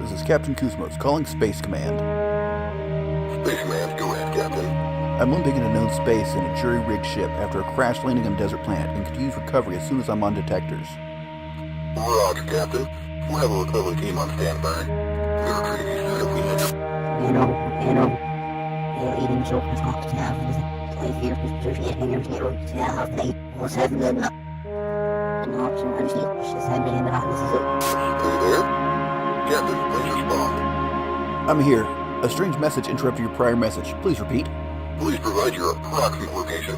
This is Captain Koosemose calling Space Command. Space Command, go ahead, Captain. I'm limping in unknown space in a jury-rigged ship after a crash landing on a desert planet and could use recovery as soon as I'm on detectors. Roger, Captain. We'll have a recovery team on standby. We'll retrieve you soon if we need to. eating children's homes now. Play here, there's getting your hero. Now, they was having them. And also, I'm she's having it on this. Are you there? Captain, please respond. I'm here. A strange message interrupted your prior message. Please repeat. Please provide your approximate location.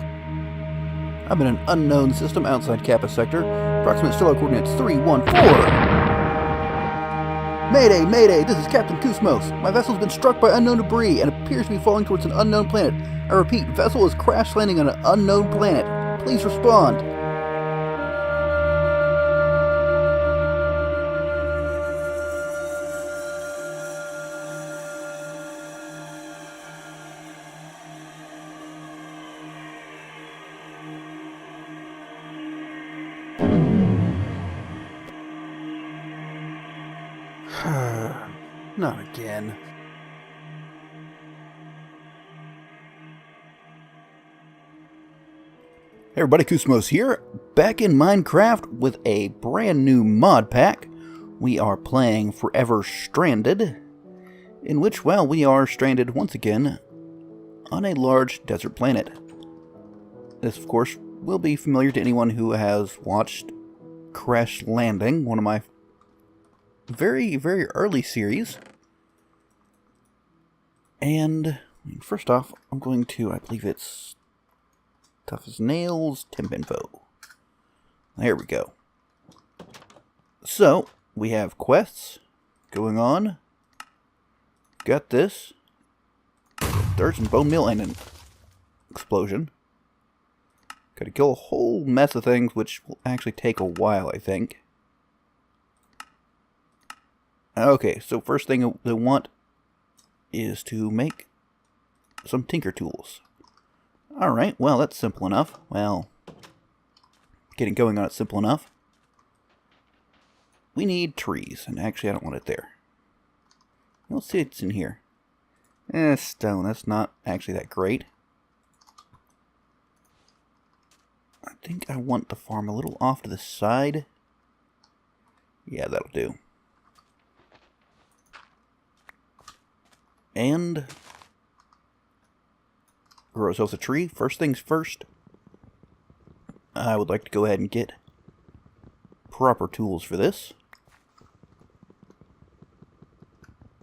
I'm in an unknown system outside Kappa Sector. Approximate stellar coordinates 314. Mayday, Mayday, this is Captain Koosemose. My vessel's been struck by unknown debris and appears to be falling towards an unknown planet. I repeat, vessel is crash landing on an unknown planet. Please respond. Not again. Hey everybody, Koosemose here, back in Minecraft with a brand new mod pack. We are playing Forever Stranded, in which, well, we are stranded once again on a large desert planet. This, of course, will be familiar to anyone who has watched Crash Landing, one of my very, very early series. And first off, I'm going to, I believe it's Tough as Nails, Temp Info. There we go. So, we have quests going on. Got this. Dirt and bone meal and an explosion. Gotta kill a whole mess of things, which will actually take a while, I think. Okay, so first thing they want is to make some tinker tools. Alright, well, that's simple enough. Well, getting going on it's simple enough. We need trees, and actually I don't want it there. Let's see what's in here. Stone, that's not actually that great. I think I want to farm a little off to the side. Yeah, that'll do. And grow ourselves a tree. First things first, I would like to go ahead and get proper tools for this.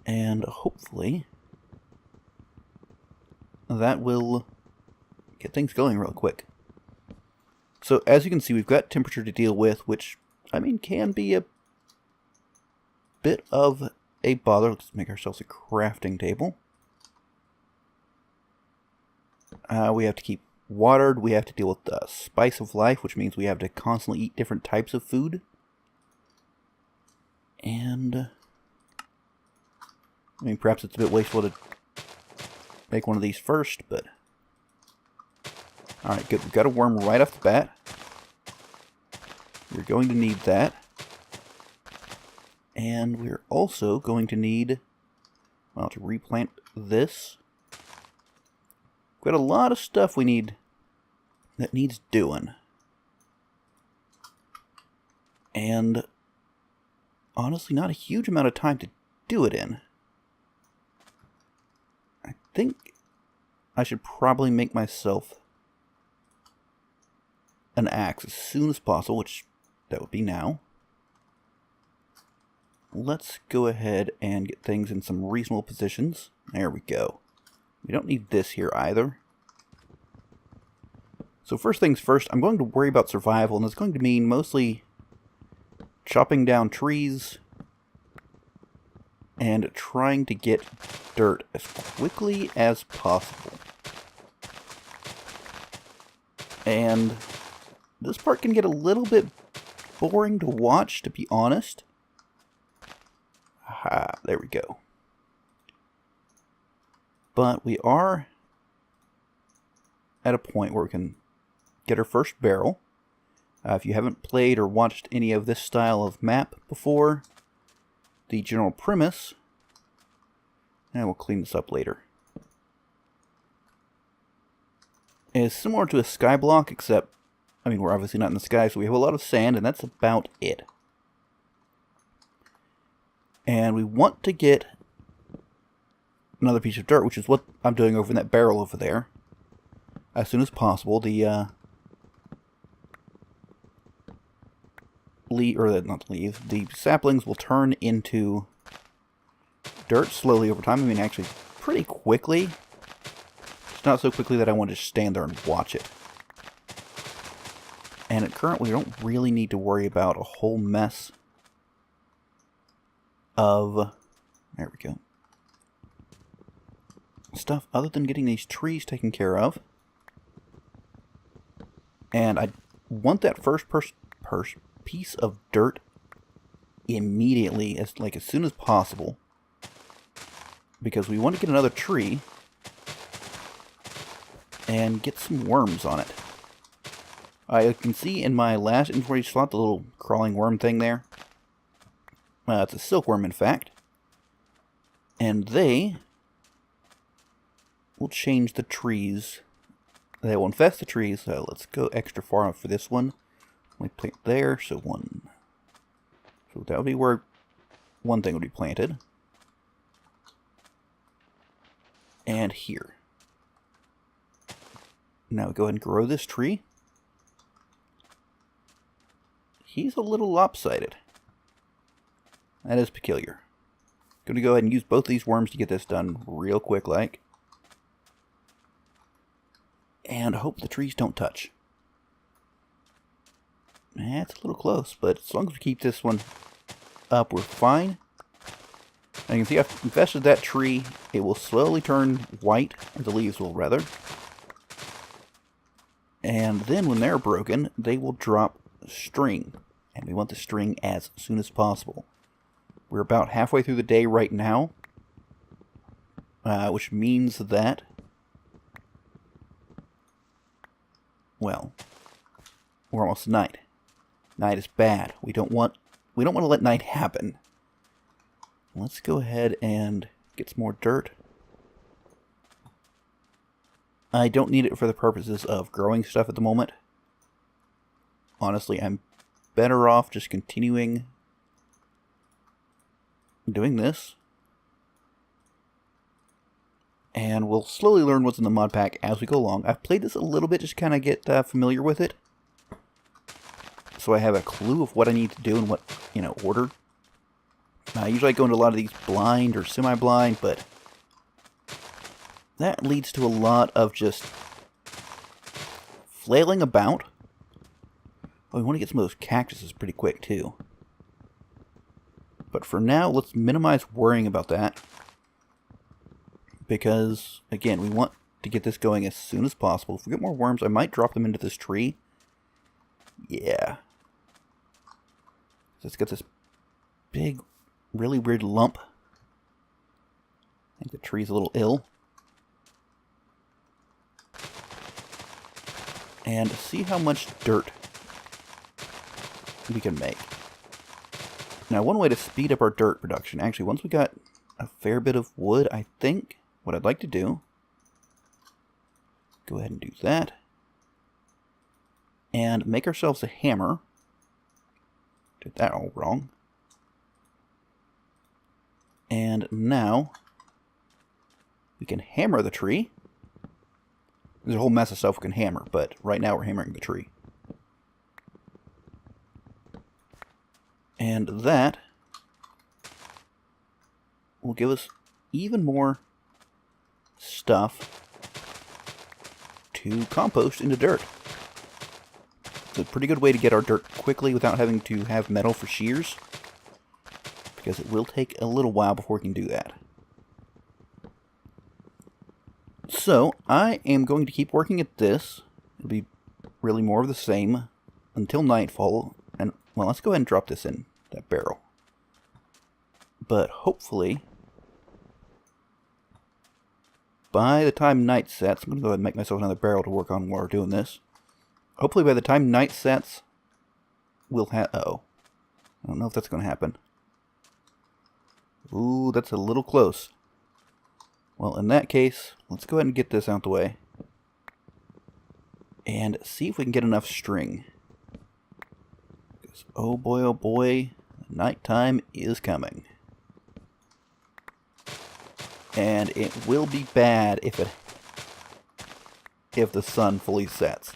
And hopefully that will get things going real quick. So as you can see, we've got temperature to deal with, which, I mean, can be a bit of a bother. Let's make ourselves a crafting table. We have to keep watered. We have to deal with the spice of life, which means we have to constantly eat different types of food. And I mean, perhaps it's a bit wasteful to make one of these first, but alright, good. We've got a worm right off the bat. We're going to need that. And we're also going to need, well, to replant this. We've got a lot of stuff we need that needs doing. And honestly, not a huge amount of time to do it in. I think I should probably make myself an axe as soon as possible, which that would be now. Let's go ahead and get things in some reasonable positions. There we go. We don't need this here either. So first things first, I'm going to worry about survival, and it's going to mean mostly chopping down trees and trying to get dirt as quickly as possible. And this part can get a little bit boring to watch, to be honest. Aha, there we go. But we are at a point where we can get our first barrel. If you haven't played or watched any of this style of map before, the general premise, and we'll clean this up later, is similar to a skyblock, except, I mean, we're obviously not in the sky, so we have a lot of sand, and that's about it. And we want to get another piece of dirt, which is what I'm doing over in that barrel over there, as soon as possible. The the saplings will turn into dirt slowly over time. I mean, actually, pretty quickly. It's not so quickly that I want to just stand there and watch it. And currently, we don't really need to worry about a whole mess of, there we go, stuff other than getting these trees taken care of. And I want that first piece of dirt immediately, as soon as possible, because we want to get another tree and get some worms on it. I can see in my last inventory slot the little crawling worm thing there. It's a silkworm, in fact. And they will change the trees. They will infest the trees, so let's go extra far for this one. We plant there, so one. So that would be where one thing would be planted. And here. Now we go ahead and grow this tree. He's a little lopsided. That is peculiar. Going to go ahead and use both these worms to get this done real quick like. And hope the trees don't touch. That's a little close, but as long as we keep this one up, we're fine. And you can see I've infested that tree. It will slowly turn white, or the leaves will rather. And then when they're broken, they will drop string. And we want the string as soon as possible. We're about halfway through the day right now. Which means that, well, we're almost night. Night is bad. We don't want to let night happen. Let's go ahead and get some more dirt. I don't need it for the purposes of growing stuff at the moment. Honestly, I'm better off just continuing doing this. And we'll slowly learn what's in the mod pack as we go along. I've played this a little bit just to kind of get familiar with it. So I have a clue of what I need to do in what, order. Usually I go into a lot of these blind or semi-blind, but that leads to a lot of just flailing about. Oh, we want to get some of those cactuses pretty quick, too. But for now, let's minimize worrying about that. Because, again, we want to get this going as soon as possible. If we get more worms, I might drop them into this tree. Yeah. So it's got this big, really weird lump. I think the tree's a little ill. And see how much dirt we can make. Now, one way to speed up our dirt production, actually, once we got a fair bit of wood, I think what I'd like to do, go ahead and do that, and make ourselves a hammer. Did that all wrong. And now we can hammer the tree. There's a whole mess of stuff we can hammer, but right now we're hammering the tree. And that will give us even more stuff to compost into dirt. It's a pretty good way to get our dirt quickly without having to have metal for shears, because it will take a little while before we can do that. So, I am going to keep working at this. It'll be really more of the same until nightfall. And, well, let's go ahead and drop this in that barrel. But hopefully, by the time night sets, I'm going to go ahead and make myself another barrel to work on while we're doing this. Hopefully by the time night sets, we'll have... Uh-oh. I don't know if that's going to happen. Ooh, that's a little close. Well, in that case, let's go ahead and get this out the way. And see if we can get enough string. Because, oh boy, nighttime is coming. And it will be bad if the sun fully sets.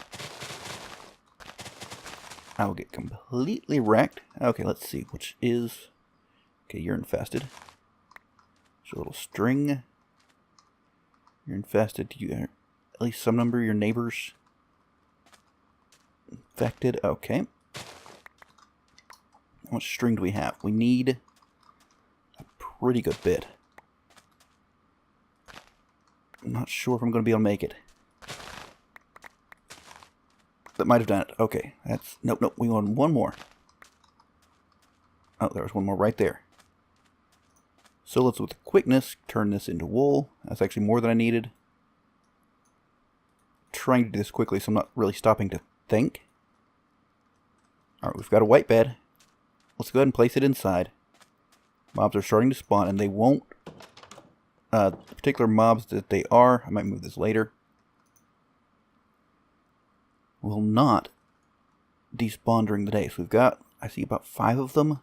I will get completely wrecked. Okay, let's see, which is... Okay, you're infested. There's a little string. You're infested. Do you at least some number of your neighbors infected? Okay. How much string do we have? We need a pretty good bit. I'm not sure if I'm going to be able to make it. That might have done it. Okay, that's... Nope, we want one more. Oh, there was one more right there. So let's, with quickness, turn this into wool. That's actually more than I needed. Trying to do this quickly so I'm not really stopping to think. Alright, we've got a white bed. Let's go ahead and place it inside. Mobs are starting to spawn, and they won't... the particular mobs that they are, I might move this later, will not despawn during the day. So we've got, I see about 5 of them.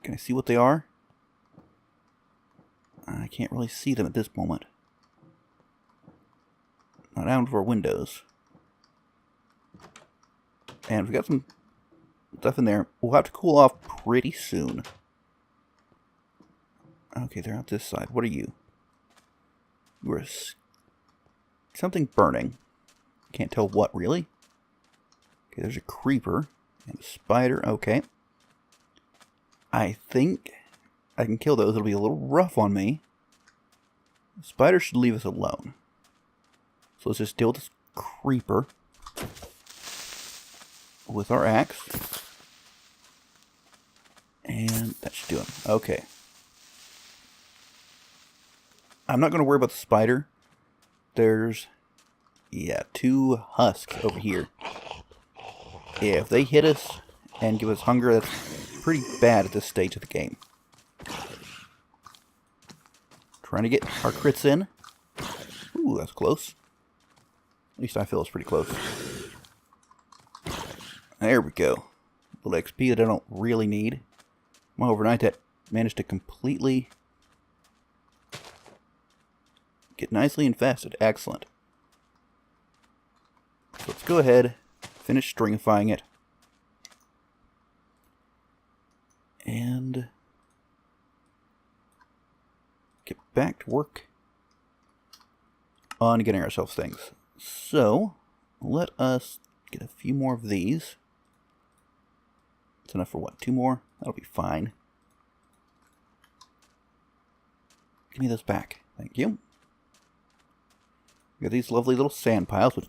Can I see what they are? I can't really see them at this moment. Not out of our windows. And we've got some stuff in there. We'll have to cool off pretty soon. Okay, they're out this side. What are you? You are something burning. Can't tell what, really. Okay, there's a creeper and a spider. Okay. I think I can kill those. It'll be a little rough on me. The spider should leave us alone. So let's just deal with this creeper with our axe. And that should do him. Okay. I'm not going to worry about the spider. There's, yeah, 2 husks over here. Yeah, if they hit us and give us hunger, that's pretty bad at this stage of the game. Trying to get our crits in. Ooh, that's close. At least I feel it's pretty close. There we go. A little XP that I don't really need. Well, overnight that managed to completely get nicely infested. Excellent. So let's go ahead, finish stringifying it. And get back to work on getting ourselves things. So, let us get a few more of these. It's enough for what? 2 more? That'll be fine. Give me those back. Thank you. We got these lovely little sand piles, which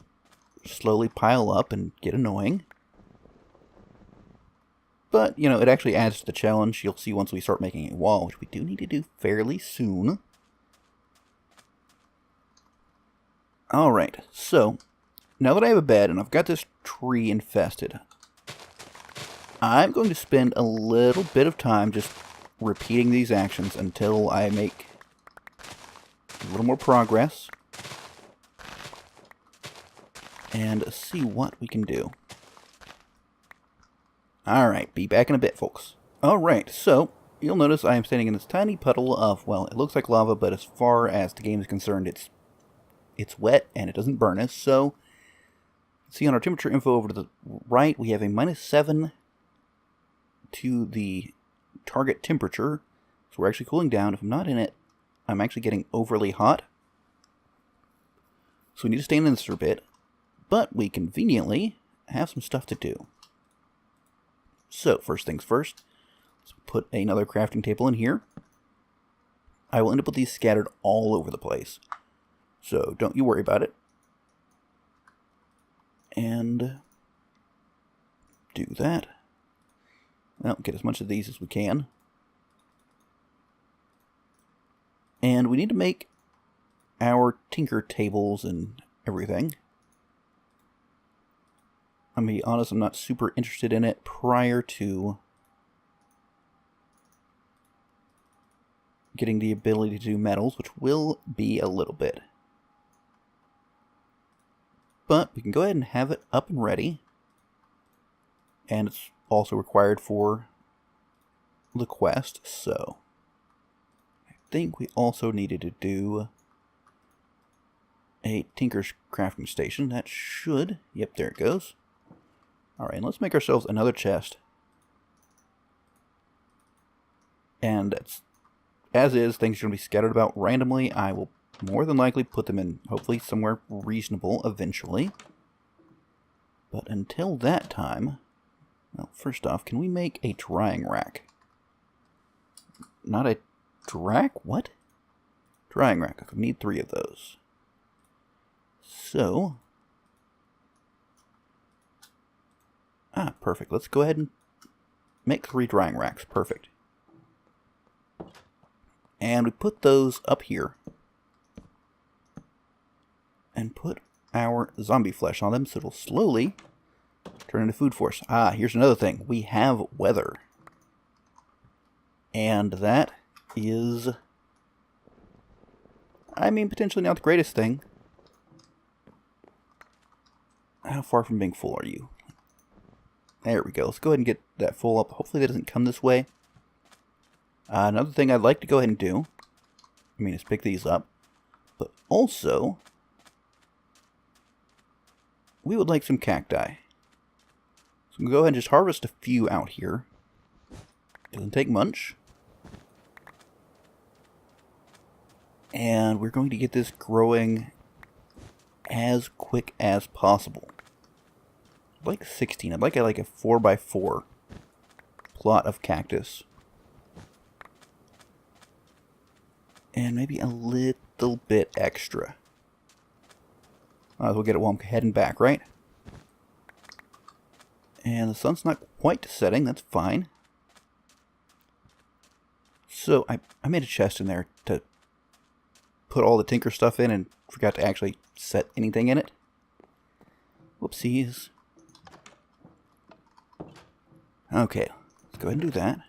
slowly pile up and get annoying. But, you know, it actually adds to the challenge. You'll see once we start making a wall, which we do need to do fairly soon. Alright, so, now that I have a bed and I've got this tree infested, I'm going to spend a little bit of time just repeating these actions until I make a little more progress. And see what we can do. Alright, be back in a bit, folks. Alright, so, you'll notice I am standing in this tiny puddle of, well, it looks like lava, but as far as the game is concerned, it's wet and it doesn't burn us. So, see on our temperature info over to the right, we have a -7 to the target temperature. So we're actually cooling down. If I'm not in it, I'm actually getting overly hot. So we need to stay in this for a bit. But we conveniently have some stuff to do. So, first things first, let's put another crafting table in here. I will end up with these scattered all over the place. So, don't you worry about it. And do that. Well, get as much of these as we can. And we need to make our tinker tables and everything. I'm going to be honest, I'm not super interested in it prior to getting the ability to do metals, which will be a little bit. But we can go ahead and have it up and ready. And it's also required for the quest, so I think we also needed to do a Tinker's crafting station. That should, yep, there it goes. Alright, let's make ourselves another chest. And as is, things are going to be scattered about randomly. I will more than likely put them in, hopefully, somewhere reasonable eventually. But until that time, well, first off, can we make a drying rack? Not a rack? What? Drying rack. I need 3 of those. So, perfect. Let's go ahead and make 3 drying racks. Perfect. And we put those up here. And put our zombie flesh on them so it'll slowly turn into food for us. Here's another thing. We have weather. And that is, I mean, potentially not the greatest thing. How far from being full are you? There we go. Let's go ahead and get that full up. Hopefully that doesn't come this way. Another thing I'd like to go ahead and do, is pick these up. But also, we would like some cacti. So we'll go ahead and just harvest a few out here. Doesn't take much. And we're going to get this growing as quick as possible. I'd like 16. I'd like a 4x4 plot of cactus. And maybe a little bit extra. We'll get it while I'm heading back, right? And the sun's not quite setting. That's fine. So I made a chest in there to put all the Tinker stuff in and forgot to actually set anything in it. Whoopsies. Okay, let's go ahead and do that.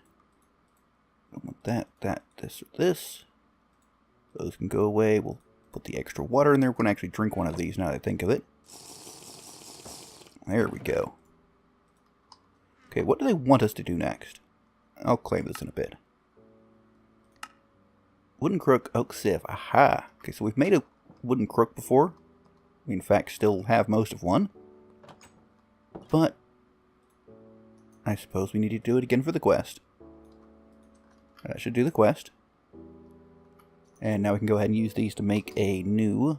Don't want that, this, or this. Those can go away. We'll put the extra water in there. We're going to actually drink one of these now that I think of it. There we go. Okay, what do they want us to do next? I'll claim this in a bit. Wooden crook, oak sieve. Aha! Okay, so we've made a wooden crook before. We, in fact, still have most of one. But I suppose we need to do it again for the quest. That should do the quest. And now we can go ahead and use these to make a new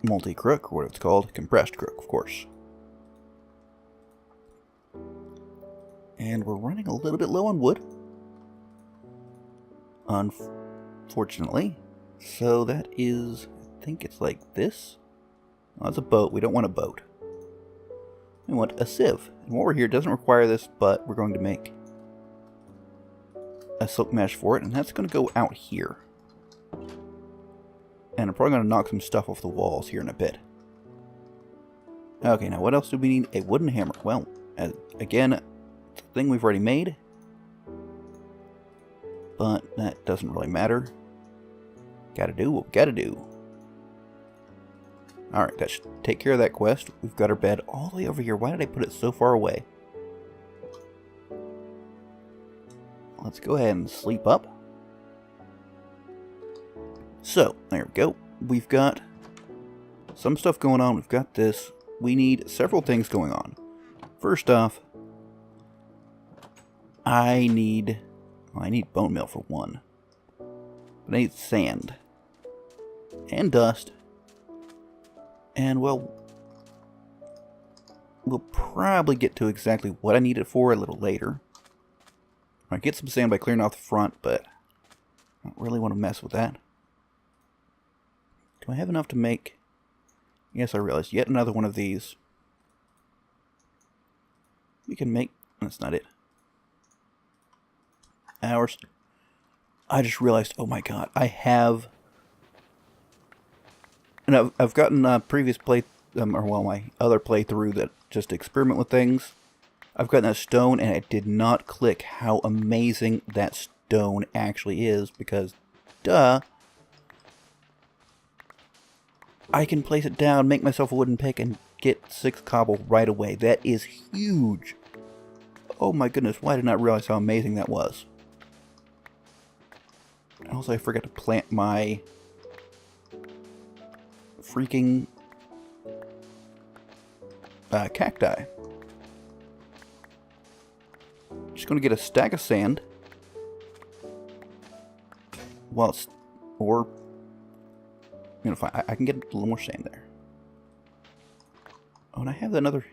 multi-crook, or what it's called, compressed crook, of course. And we're running a little bit low on wood. Unfortunately. So that is, I think it's like this. Oh, it's a boat. We don't want a boat. We want a sieve. And what we're here doesn't require this, but we're going to make a silk mesh for it, and that's going to go out here. And I'm probably going to knock some stuff off the walls here in a bit. Okay, now what else do we need? A wooden hammer. Well, again, it's a thing we've already made. But that doesn't really matter. Gotta do what we gotta do. Alright, that should take care of that quest. We've got our bed all the way over here. Why did I put it so far away? Let's go ahead and sleep up. So, there we go. We've got some stuff going on. We've got this. We need several things going on. First off, I need bone meal for one. But I need sand. And dust. And, well, we'll probably get to exactly what I need it for a little later. I get some sand by clearing off the front, but I don't really want to mess with that. Do I have enough to make... Yes, I realized. Yet another one of these. We can make... That's not it. Hours. I just realized, oh my god, I have... And I've gotten a previous my other playthrough that just experiment with things. I've gotten a stone and it did not click how amazing that stone actually is, because, duh, I can place it down, make myself a wooden pick, and get 6 cobble right away. That is huge. Oh my goodness, why did I not realize how amazing that was? Also, I forgot to plant my freaking cacti. Just going to get a stack of sand. Well, it's, or, you know, fine, I can get a little more sand there. Oh, and I have that other,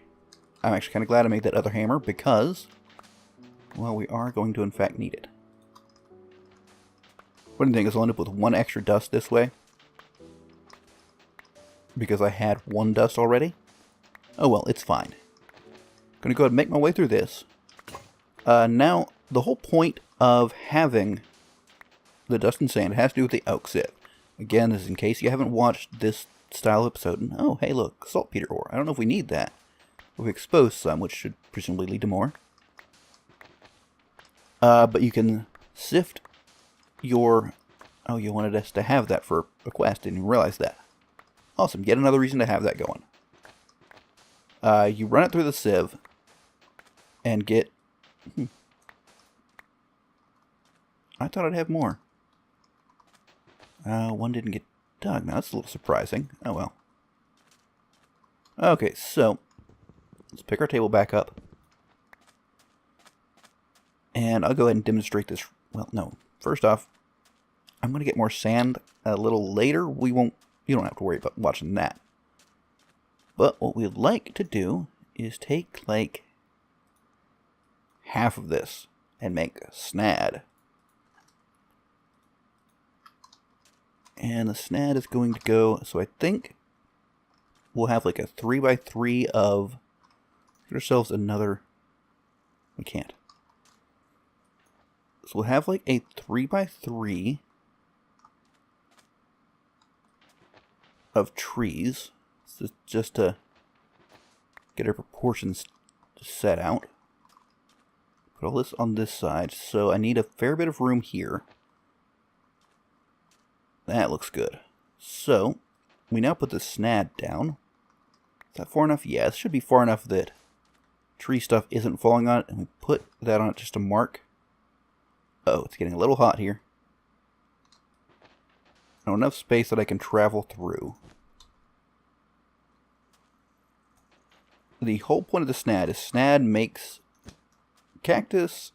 I'm actually kind of glad I made that other hammer because, well, we are going to in fact need it. What do you think? Is I'll end up with 1 extra dust this way? Because I had 1 dust already? Oh well, it's fine. Gonna go ahead and make my way through this. Now, the whole point of having the dust and sand has to do with the oak sieve. Again, this is in case you haven't watched this style episode. And, oh, hey look, saltpeter ore. I don't know if we need that. We've exposed some, which should presumably lead to more. But you can sift your... Oh, you wanted us to have that for a quest. Didn't even realize that. Awesome, yet another reason to have that going. You run it through the sieve and get... I thought I'd have more. 1 didn't get dug. Now that's a little surprising. Oh well. Okay, so let's pick our table back up. And I'll go ahead and demonstrate this. Well, no. First off, I'm going to get more sand a little later. You don't have to worry about watching that. But what we'd like to do is take, like, half of this and make a snad. And the snad is going to go, so I think we'll have like a 3x3 of, get ourselves another, we can't. So we'll have like a 3x3 of trees, so just to get our proportions set out. Put all this on this side, so I need a fair bit of room here. That looks good. So, we now put the snad down. Is that far enough? Yeah, it should be far enough that tree stuff isn't falling on it, and we put that on it just to mark. Oh, it's getting a little hot here. Now, enough space that I can travel through. The whole point of the snad is snad makes cactus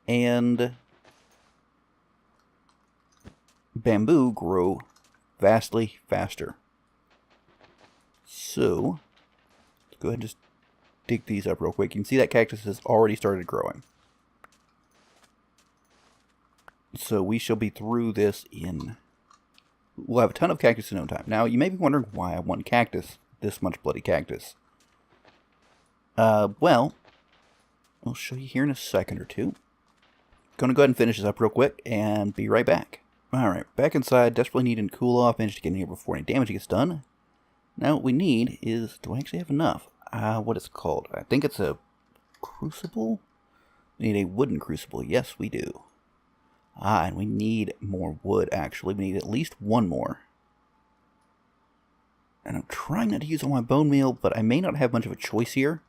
and bamboo grow vastly faster. So, let's go ahead and just dig these up real quick. You can see that cactus has already started growing. So we shall be through this in... We'll have a ton of cactus in no time. Now, you may be wondering why I want cactus, this much bloody cactus. Well, I'll show you here in a second or two. Gonna go ahead and finish this up real quick and be right back. Alright, back inside, desperately need a cool off, managed to get in here before any damage gets done. Now what we need is, do I actually have enough? What it's called? I think it's a crucible? We need a wooden crucible, yes we do. And we need more wood actually, we need at least 1 more. And I'm trying not to use all my bone meal, but I may not have much of a choice here.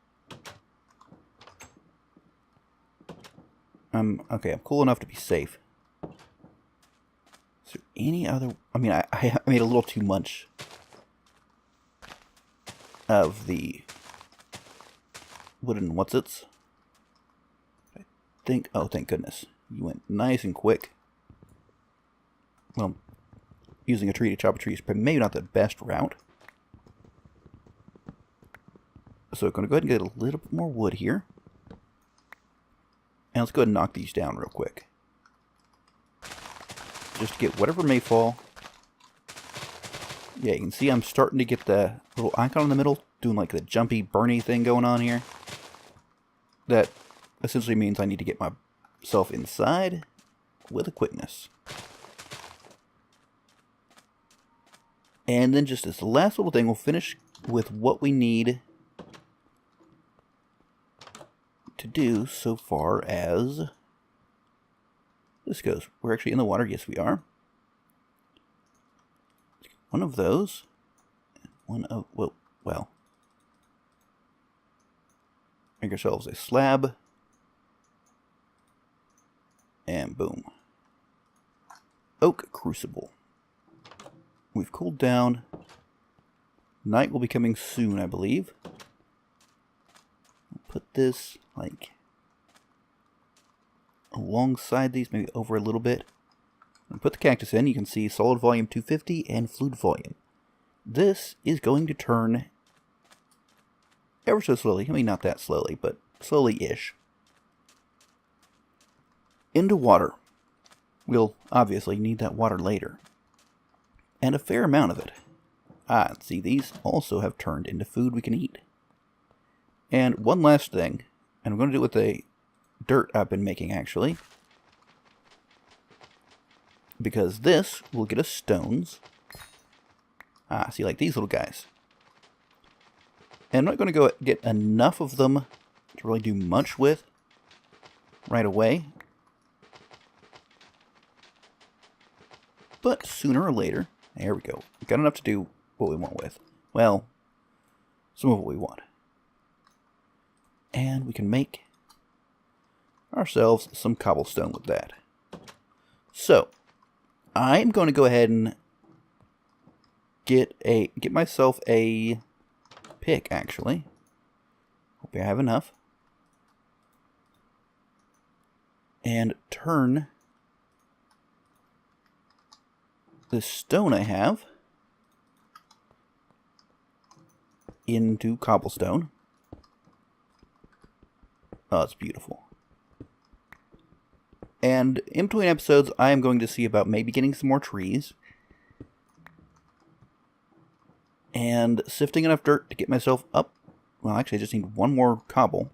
Okay, I'm cool enough to be safe. Is there any other... I mean, I made a little too much of the wooden what's-its. I think... Oh, thank goodness. You went nice and quick. Well, using a tree to chop a tree is maybe not the best route. So I'm going to go ahead and get a little bit more wood here. And let's go ahead and knock these down real quick. Just to get whatever may fall. Yeah, you can see I'm starting to get the little icon in the middle, doing like the jumpy, burny thing going on here. That essentially means I need to get myself inside with a quickness. And then just this last little thing, we'll finish with what we need to do so far as this goes. We're actually in the water. Yes, we are. One of those. One of, well. Make ourselves a slab. And boom. Oak crucible. We've cooled down. Night will be coming soon, I believe. I'll put this, like, alongside these, maybe over a little bit. And put the cactus in. You can see solid volume 250 and fluid volume. This is going to turn ever so slowly. I mean, not that slowly, but slowly-ish. Into water. We'll obviously need that water later. And a fair amount of it. See, these also have turned into food we can eat. And one last thing, and I'm going to do it with the dirt I've been making, actually. Because this will get us stones. See, like these little guys. And I'm not going to go get enough of them to really do much with right away. But sooner or later, there we go. We've got enough to do what we want with. Well, some of what we want. And we can make ourselves some cobblestone with that. So, I'm going to go ahead and get myself a pick, actually. Hope I have enough. And turn this stone I have into cobblestone. Oh, it's beautiful. And in between episodes, I am going to see about maybe getting some more trees. And sifting enough dirt to get myself up. Well, actually, I just need one more cobble.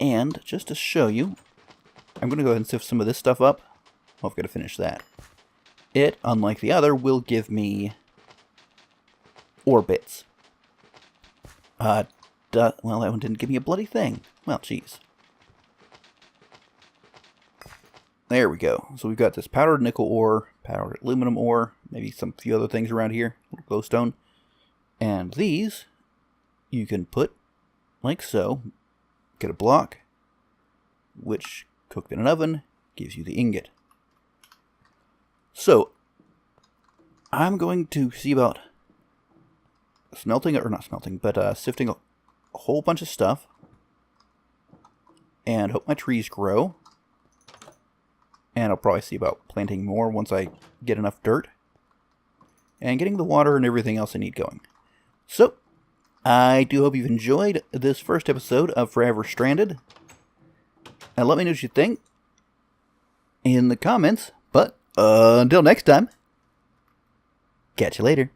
And just to show you, I'm going to go ahead and sift some of this stuff up. Well, I've got to finish that. It, unlike the other, will give me ore bits. Well, that one didn't give me a bloody thing. Well, jeez. There we go. So we've got this powdered nickel ore, powdered aluminum ore, maybe some few other things around here, glowstone. And these you can put like so. Get a block, which cooked in an oven gives you the ingot. So I'm going to see about smelting, or not smelting, but sifting a whole bunch of stuff, and hope my trees grow. And I'll probably see about planting more once I get enough dirt. And getting the water and everything else I need going. So, I do hope you've enjoyed this first episode of Forever Stranded. And let me know what you think in the comments. But until next time, catch you later.